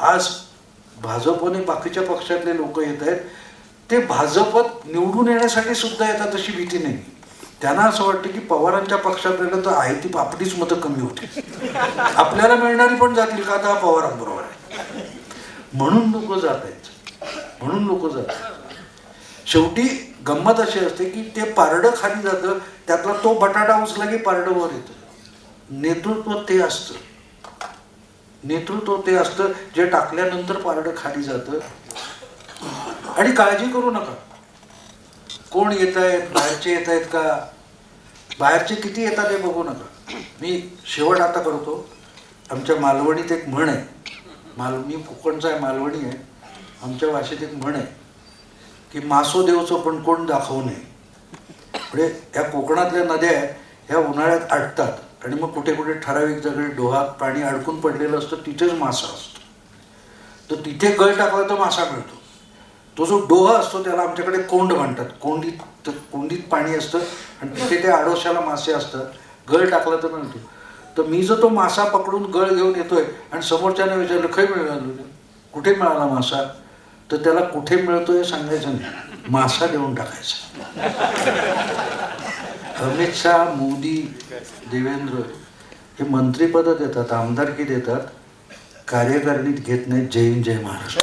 आज भाजपने बाकीच्या पक्षातले लोक येत आहेत, ते भाजपत निवडून येण्यासाठी सुद्धा येतात अशी भीती नाही. त्यांना असं वाटतं की पवारांच्या पक्षात राहिलं तर आहे ती आपलीच मतं कमी होतील, आपल्याला मिळणारी पण जातील का आता पवारांबरोबर आहे, म्हणून लोक जात आहेत, म्हणून लोक जातात. शेवटी गंमत अशी असते की ते पारडं खाली जातं, त्यातला तो बटाटा उचला की पारडं वर येतं. नेतृत्व ते असतं, नेतृत्व ते असतं जे टाकल्यानंतर पारडं खाली जातं. आणि काळजी करू नका, कोण येत आहेत, बाहेरचे येत आहेत का, बाहेरचे किती येतात हे बघू नका. मी शेवट आता करतो. आमच्या मालवणीत एक म्हण आहे, मी कोकणचा आहे, मालवणी आहे. आमच्या भाषेत एक म्हण आहे की मासो देवचं पण कोण दाखवू नये. म्हणजे या कोकणातल्या नद्या ह्या उन्हाळ्यात आटतात आणि मग कुठे कुठे ठराविक जागी डोहात पाणी अडकून पडलेलं असतं, तिथेच मासा असतो. तर तिथे गळ टाकला तर मासा मिळतो. तो जो डोहा असतो त्याला आमच्याकडे कोंड म्हणतात. कोंडीत पाणी असतं आणि तिथे त्या आडोशाला मासे असतात, गळ टाकला तर मिळतो. तर मी जर तो मासा पकडून गळ घेऊन येतोय आणि समोरच्याने विचारलं खै मिळालं, कुठे मिळाला मासा, तर त्याला कुठे मिळतोय सांगायचं नाही, मासा देऊन टाकायचा. अमित शहा, मोदी, देवेंद्र हे मंत्रिपद देतात, आमदारकी देतात, कार्यकारिणीत घेत नाहीत. जय हिंद, जय महाराष्ट्र.